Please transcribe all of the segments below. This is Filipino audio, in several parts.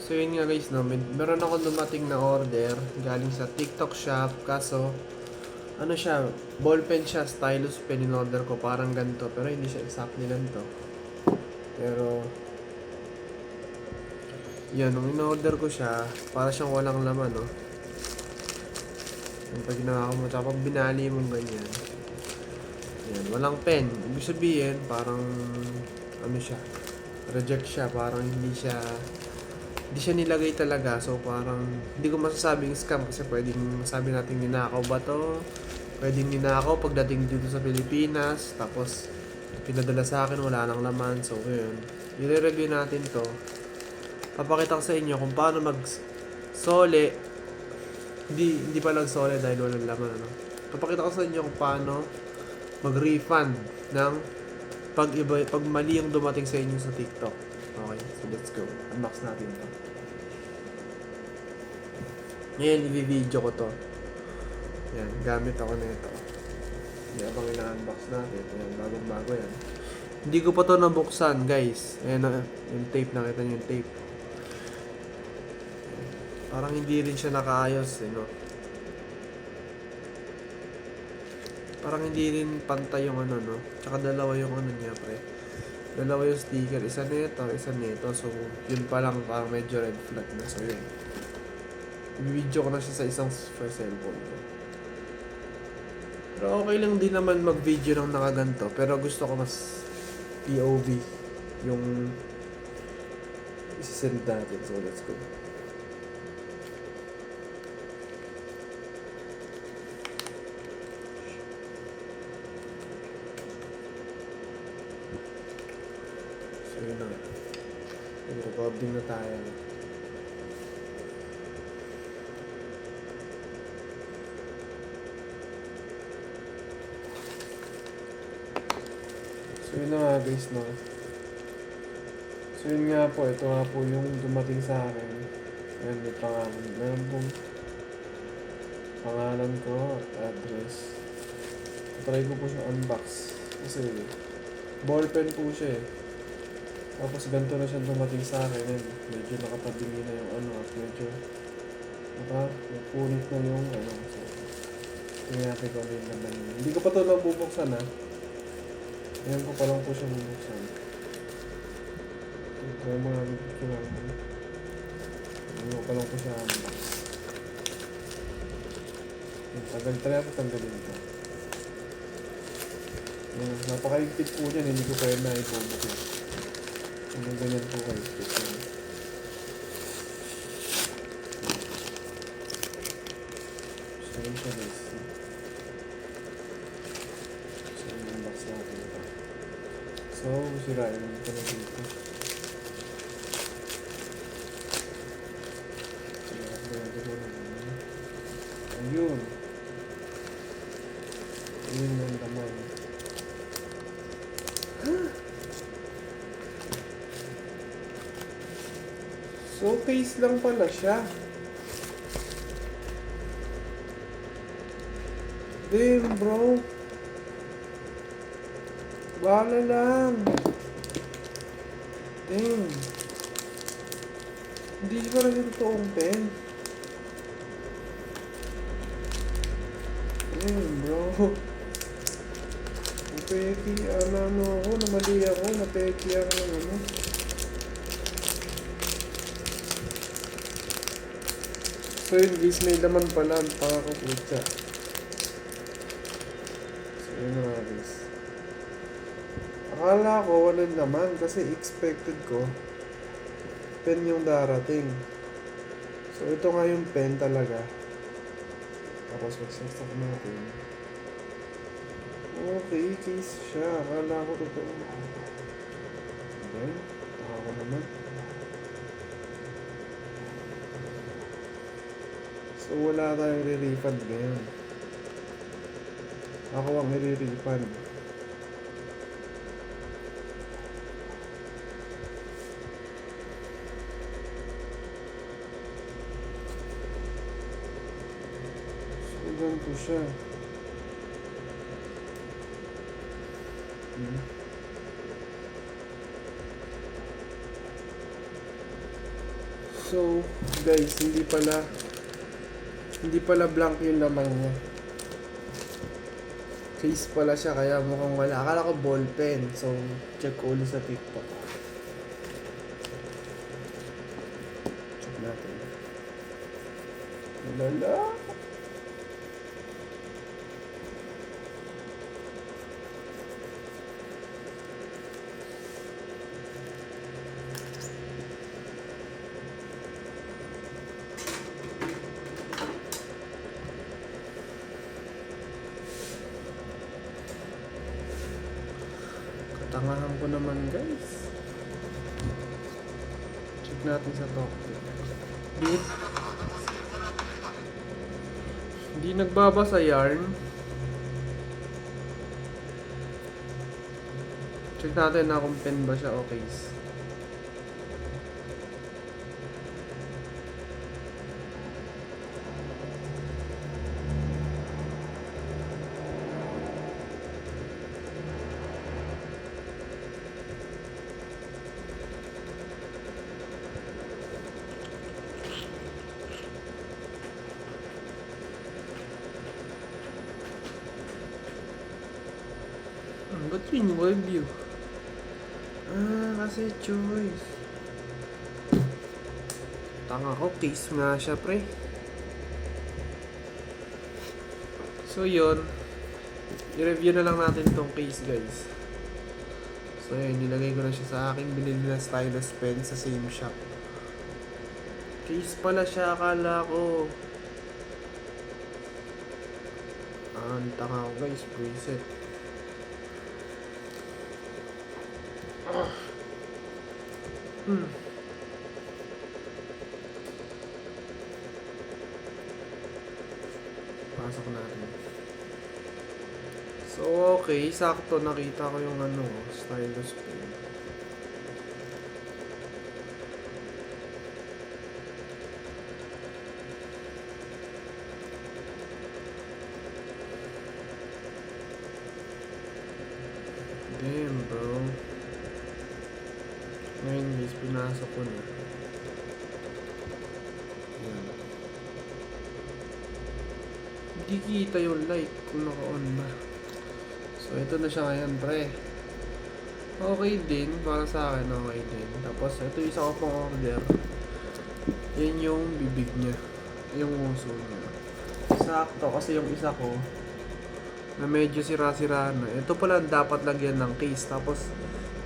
So yun nga guys, no, meron ako dumating na order galing sa TikTok shop, kaso ano siya, ballpen siya, stylus pen in order ko, parang ganito, pero hindi siya exactly ganito. Pero yan, nung in-order ko siya, para siyang walang laman, no. Yung pag ginawa mo, tapos binali mong ganyan, yan, walang pen. Ibig sabihin, parang ano siya, reject siya, parang hindi siya nilagay talaga. So parang hindi ko masasabing scam kasi pwedeng masabi natin ninakaw ba to, pwedeng ninakaw pagdating dito sa Pilipinas, tapos pinadala sa akin wala nang laman. So yun, i-review natin to. Papakita ko sa inyo kung paano mag sole, hindi pa lang sole dahil walang laman, ano. Papakita ko sa inyo kung paano mag-refund ng pag mali yung dumating sa inyo sa TikTok. Okay, so let's go. Unbox natin to. Ngayon, i-video ko to. Yan, gamit ako na ito. Yan, abang ina-unbox natin. Yan, bagong-bago yan. Hindi ko pa to nabuksan, guys. Ayan na, yung tape. Nakita niyo yung tape. Parang hindi rin siya nakaayos, eh, no? Parang hindi rin pantay yung ano, no? Tsaka dalawa yung ano niya, pre. Dalawa yung sticker. Isa nito, isa nito. So, yun pa lang parang medyo red flag na. So, yun. I-video ko na siya sa isang cellphone ko. Pero okay lang din naman mag-video ng nakaganto. Pero gusto ko mas POV yung isisend natin. So, let's go. So, yun na. Recording na tayo. So yun na nga guys, no. So yun nga po, ito nga po yung dumating sa akin. Ayan, may pangalan. Meron pong pangalan ko at address. Try ko po siya unbox. Kasi ballpen po siya, eh. Tapos ganito na siya dumating sa akin. Ayan, medyo nakatabingi na yung ano at medyo nakapunit na yung ano. So, tingnan natin kung ano yung laman niya. Hindi ko pa ito nabubuksan, ha. Ayan ko pa lang po siya bubuksan. Ito yung mga bubuksan namin. Ayan ko pa lang po siya unbox. Try ako tanggalin ito. Ayan, napakaigpit po dyan. Hindi ko pa yun na ibubuksan. Hanggang ganyan po kaigpit yan. So yun siya guys. So unbox natin ito. So, sirain ito na dito. Ayun. Ayun yung laman. So, case lang pala siya. Damn, bro. Bahala lang. Damn. Hindi pa rin yung totoong pen. Damn, bro. Napeki, ano ako, namali ako, napeki ako ng ano. So yun guys, may laman pala, pakakaputsa. So yun nga guys. Akala ko walang laman kasi expected ko pen yung darating. So ito nga yung pen talaga. Tapos mag-stock natin. Okay, case siya. Akala ko totoo. Okay, ako naman. So wala tayong re-refund ngayon. Ako ang i-refund. Ganito siya. So, guys, hindi pala blank yung laman niya. Case pala siya, kaya mukhang wala. Akala ko ball pen. So, check ko ulit sa TikTok. Check natin. Lala. Katangahan ko naman, guys. Check natin sa Tokyo. Hindi nagbabasa yarn. Check natin na kung pen ba siya o case. Ba't yun yung review? Kasi choice. Tanga ko, case nga siya, pre. So yun, i-review na lang natin tong case, guys. So yun, nilagay ko na siya sa aking binili na stylus pen sa same shop. Case pala siya, akala ko. Ang tanga ko, guys, preset. Pasok natin. So, okay. Sakto nakita ko yung stylus pen. Damn, bro. Ngayon, guys, pinasok ko na. Yan. Hindi kita yung light kung naka-on na. So, ito na siya ngayon, pre. Okay din. Para sa akin, okay din. Tapos, ito isa ko pang order. Yan yung bibig niya. Yung uso niya. Sakto, kasi yung isa ko, na medyo sira-sira na. Ito pala dapat lagyan ng case. Tapos,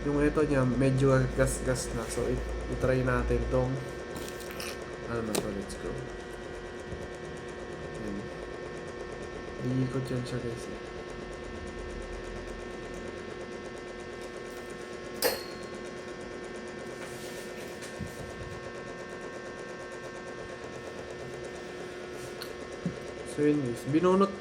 yung ito niya, medyo gas-gas na. So, itry natin tong let's go. Yan. Iikot yan siya, guys. So, yun, guys. Binunot.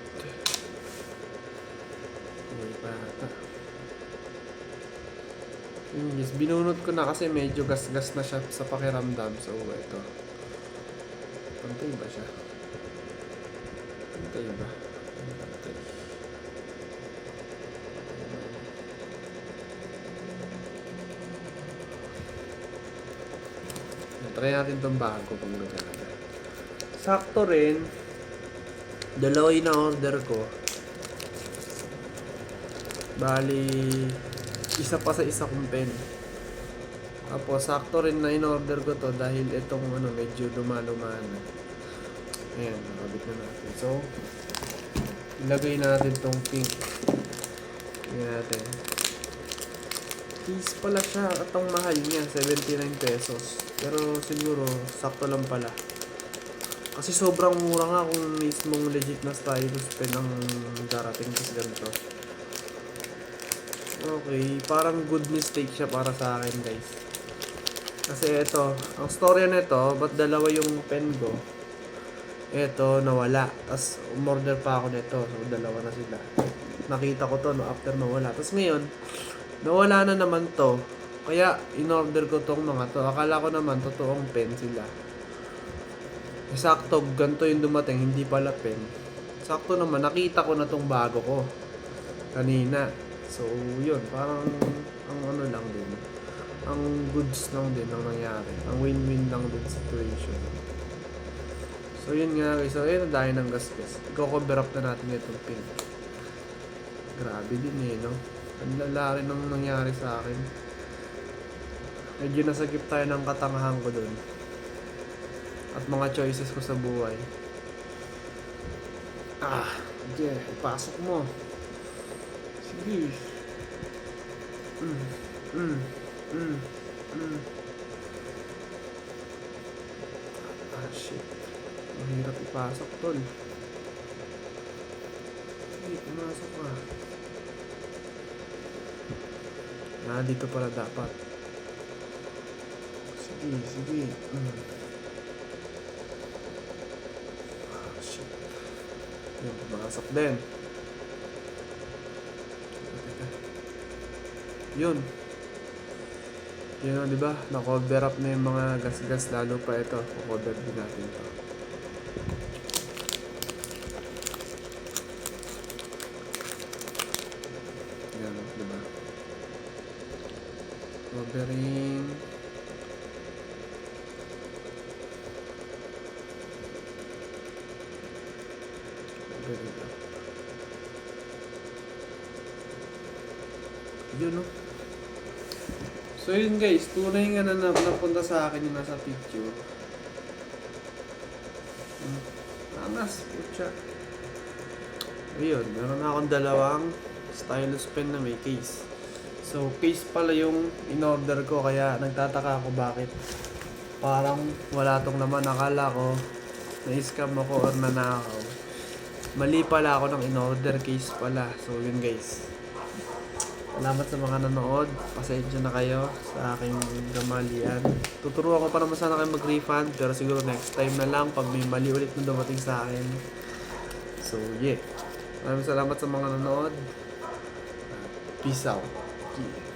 Yes, binunot ko na kasi medyo gas-gas na siya sa pakiramdam. So, ito. Pantay ba siya? Pantay ba? Pantay. Try natin itong bago kung gagana. Sakto rin. Dalawa yung na-order ko. Bali, isa pa sa isa kong pen. Tapos, sakto rin na in-order ko to dahil itong medyo lumalumaan na. Ayan, nakabit na natin. So, ilagay natin tong pink. Tingnan natin. Case pala siya at ang mahal niya, 79 pesos. Pero siguro, sakto lang pala. Kasi sobrang mura nga kung mismong legit na stylus pen ang darating kasi ganito. Okay, parang good mistake siya para sa akin, guys. Kasi ito, ang storya nito, ba't dalawa yung pen ko? Ito, nawala. Tapos, umorder pa ako nito. So, dalawa na sila. Nakita ko to, after nawala. Tapos ngayon, nawala na naman to. Kaya, in-order ko tong mga to. Akala ko naman, totoong pen sila. Sakto, ganito yung dumating, hindi pala pen. Sakto naman, nakita ko na tong bago ko. Kanina. So, yun, parang ang lang din. Ang goods lang din ang nangyari. Ang win-win lang din situation. So yun nga guys, so ayun dahil ng gasgas. I-cover up na natin itong pin. Grabe din no? Ang lala rin ng nangyari sa akin. Medyo nasagip tayo ng katangahan ko dun. At mga choices ko sa buhay. Ipasok mo. Sige. Shit. Mahirap ipasok tol. Sige, pumasok ka. Dito pala dapat. Sige. Shit. Yun, pumasok din. Yun. Yun, di ba? Na-cover up na yung mga gas-gas, lalo pa ito. Cover din natin ito. Yan, di ba? Covering. Covering up. Yun, no? So yun guys, tunay nga na napunta sa akin yung nasa picture. Angas, putya. Ayun, meron na akong dalawang stylus pen na may case. So case pala yung in-order ko, kaya nagtataka ako bakit parang wala tong naman. Akala ko na-scam ako or nanakaw. Mali pala ako ng in-order, case pala. So yun guys, salamat sa mga nanood. Pasensya na kayo sa aking kamalian. Tuturuan ko pa naman sana kayo mag-refund, pero siguro next time na lang pag may mali ulit na dumating sa akin. So yeah, maraming salamat sa mga nanood. Peace out. Yeah.